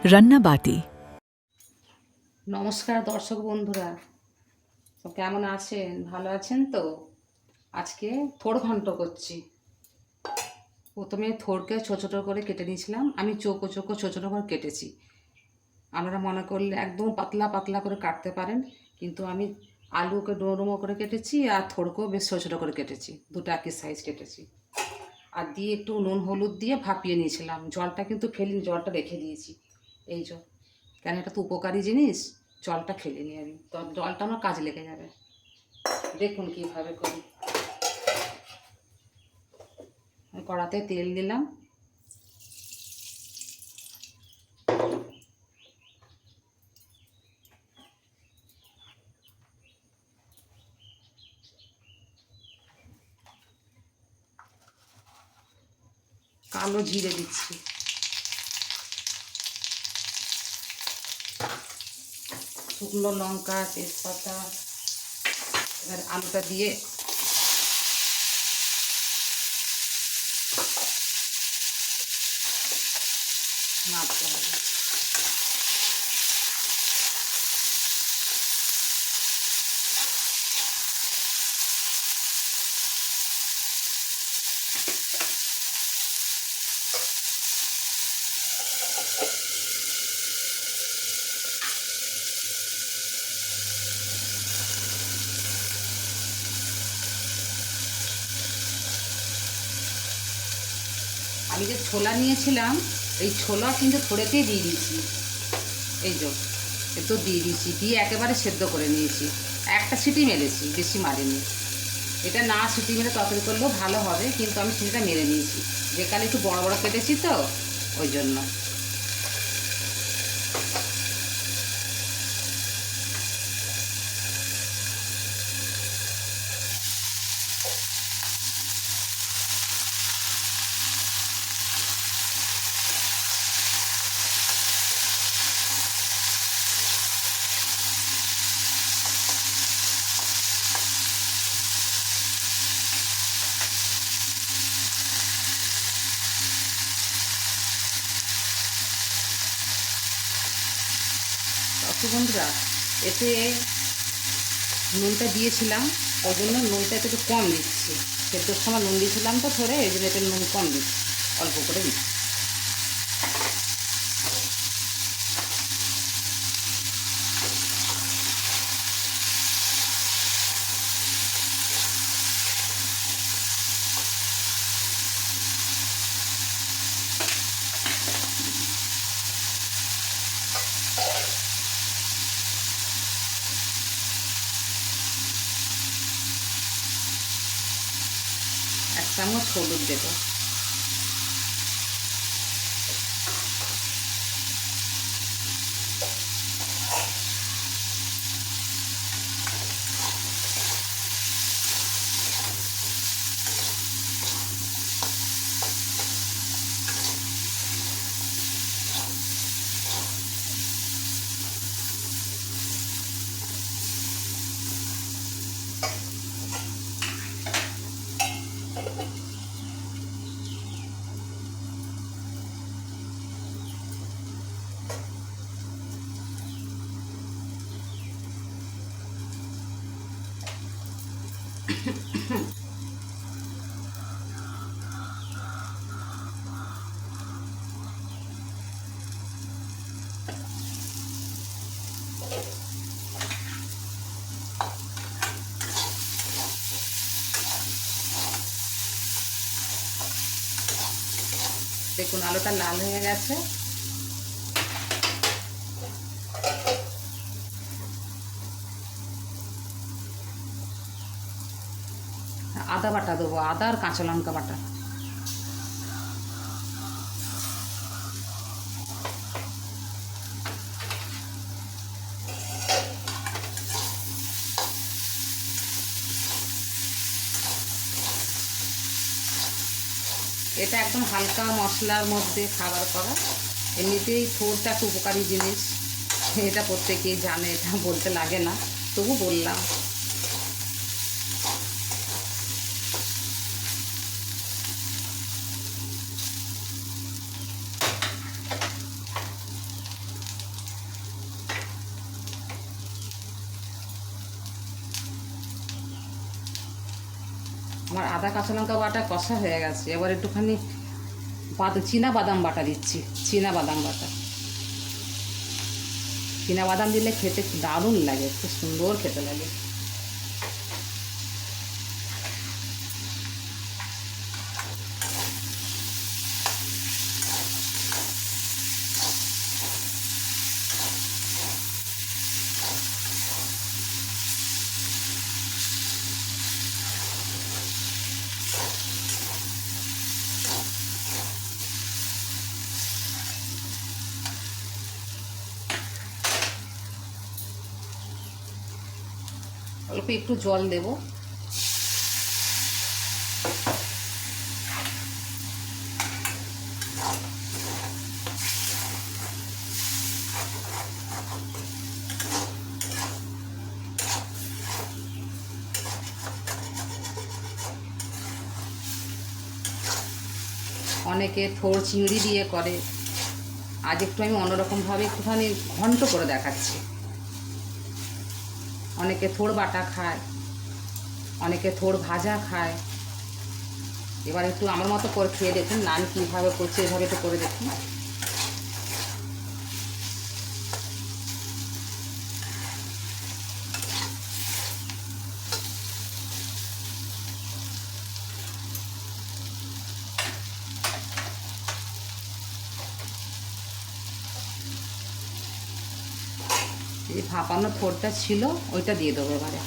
রান্নাবাটি। নমস্কার দর্শক বন্ধুরা, তো কেমন আছেন? ভালো আছেন তো? আজকে থোড় ঘন্ট করছি। প্রথমে থোড়কে ছোটো ছোটো করে কেটে নিয়েছিলাম। আমি চৌকো চৌকো ছোটো ছোটো করে কেটেছি। আপনারা মনে করলে একদম পাতলা পাতলা করে কাটতে পারেন, কিন্তু আমি আলুকে ডুমো ডুমো করে কেটেছি আর থোড়কেও বেশ ছোটো ছোটো করে কেটেছি, দুটো একই সাইজ কেটেছি। আর দিয়ে একটু নুন হলুদ দিয়ে ভাপিয়ে নিয়েছিলাম। জলটা কিন্তু ফেলিনি, জলটা রেখে দিয়েছি। এই জল, কেন এটা তো উপকারী জিনিস, জলটা ফেলিনি আমি, তো জলটা আমার কাজে লেগে যাবে। দেখুন কীভাবে করি। কড়াতে তেল দিলাম, কালো জিরে দিচ্ছি, শুকনো লঙ্কা, তেজপাতা। এবার আলুটা দিয়ে নাড়তে হবে। আমি যে ছোলা নিয়েছিলাম, এই ছোলা কিন্তু থোড়েতেই দিয়ে দিয়েছি। এই যে এতো দিয়ে দিয়েছি, দিয়ে একেবারে সেদ্ধ করে নিয়েছি। একটা সিটি মেরেছি, বেশি মারিনি। এটা না সিটি মেরে তরকারি করলেও ভালো হবে, কিন্তু আমি সিটিটা মেরে নিয়েছি। যে কালে একটু বড় বড় কেটেছি তো, ওই জন্য। দর্শক বন্ধুরা, এতে নুনটা দিয়েছিলাম, ওই জন্য নুনটা একটু কম দিচ্ছি। সেদ্ধর সময় নুন দিয়েছিলাম তো থোড়ে, এই জন্য একটু নুন কম দিচ্ছি, অল্প করে দিচ্ছি। এক চামচ হলুদ দেবো, দেখুন আলুটা লাল হয়ে গেছে। আদা বাটা দেবো, আদা আর কাঁচা লঙ্কা বাটা। এটা একদম হালকা মশলার মধ্যে খাবার করা। এমনিতেই থোড়টা একটা উপকারী জিনিস, এটা প্রত্যেকেই জানে, এটা বলতে লাগে না, তবু বললাম। আমার আদা কাঁচা লঙ্কা বাটা কষা হয়ে গেছে, এবার একটুখানি চীনা বাদাম বাটা দিচ্ছি। চীনা বাদাম বাটা, চীনা বাদাম দিলে খেতে দারুণ লাগে, খুব সুন্দর খেতে লাগে। অল্প একটু জল দেব। অনেকে থোড় চিংড়ি দিয়ে করে, আজ একটু আমি অন্যরকমভাবে একটুখানি ঘন্ট করে দেখাচ্ছি। অনেকে থোড় বাটা খায়, অনেকে থোড় ভাজা খায়। এবার একটু আমার মতো করে খেয়ে দেখুন, নান কীভাবে করছে এভাবে একটু করে দেখুন। এই ভাপানো থোড়টা ছিল, ওইটা দিয়ে দেবো এবারে।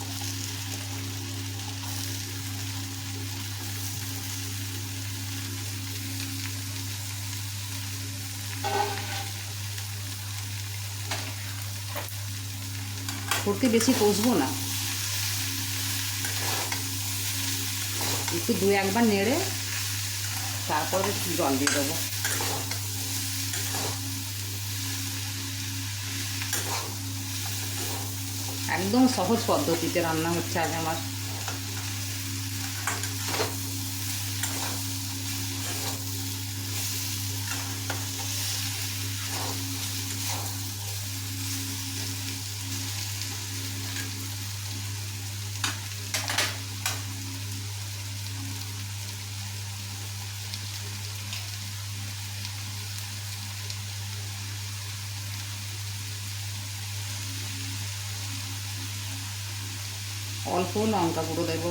থোড়কে বেশি কষবো না, একটু দু একবার নেড়ে তারপরে জল দিয়ে দেবো। একদম সহজ পদ্ধতিতে রান্না হচ্ছে আজ আমার। অল্প লঙ্কা গুঁড়ো দেবো।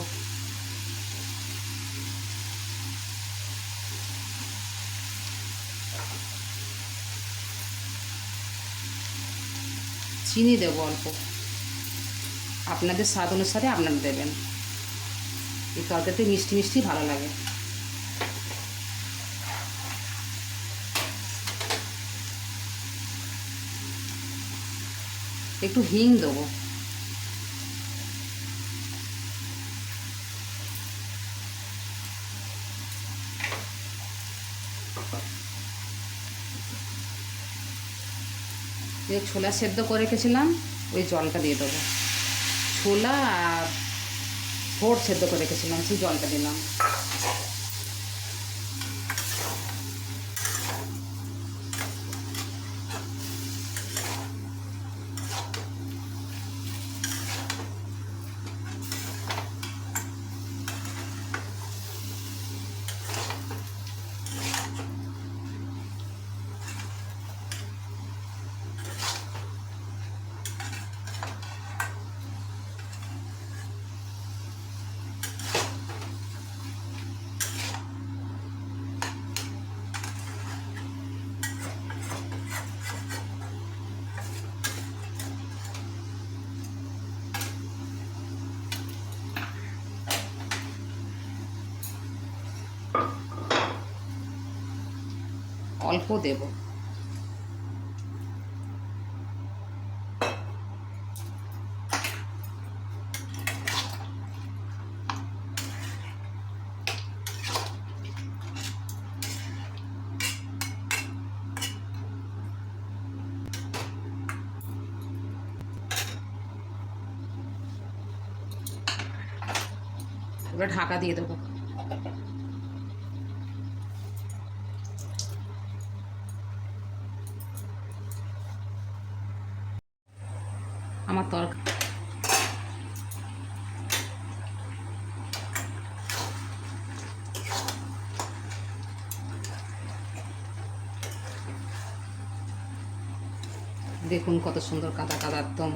চিনি দেবো অল্প, আপনাদের স্বাদ অনুসারে আপনারা দেবেন। এই তরকারিতে মিষ্টি মিষ্টি ভালো লাগে। একটু হিং দেবো। যে ছোলা সেদ্ধ করে রেখেছিলাম ওই জলটা দিয়ে দেবো। ছোলা আর থোড় সেদ্ধ করে রেখেছিলাম, সেই জলটা দিলাম। অল্প দেব। এবার ঢাকা দিয়ে দেবো। আমার তরকারি দেখুন কত সুন্দর কাদা কাদা, একদম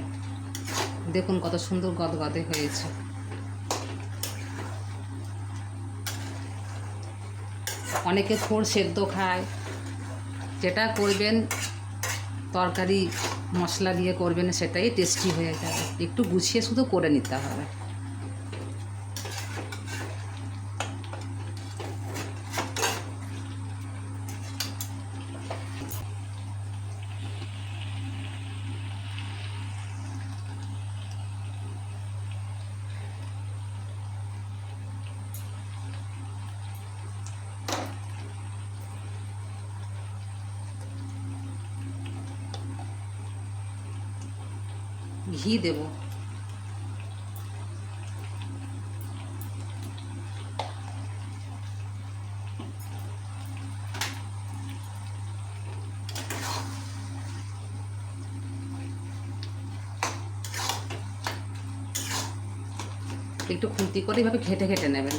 দেখুন কত সুন্দর গদগদে হয়েছে। অনেকে থোড় সেদ্ধ খায়, যেটা করবেন তরকারি মশলা দিয়ে করবেন সেটাই টেস্টি হয়ে যাবে, একটু গুছিয়ে শুধু করে নিতে হবে। ঘি দেব, একটু খুন্তি করে এভাবে ঘেটে ঘেটে নেবেন।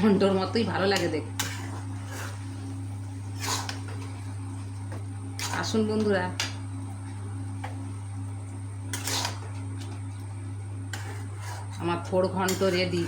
ঘন্টর মতোই ভালো লাগে দেখতে। আসুন বন্ধুরা, আমার থোড় ঘন্ট রেডি।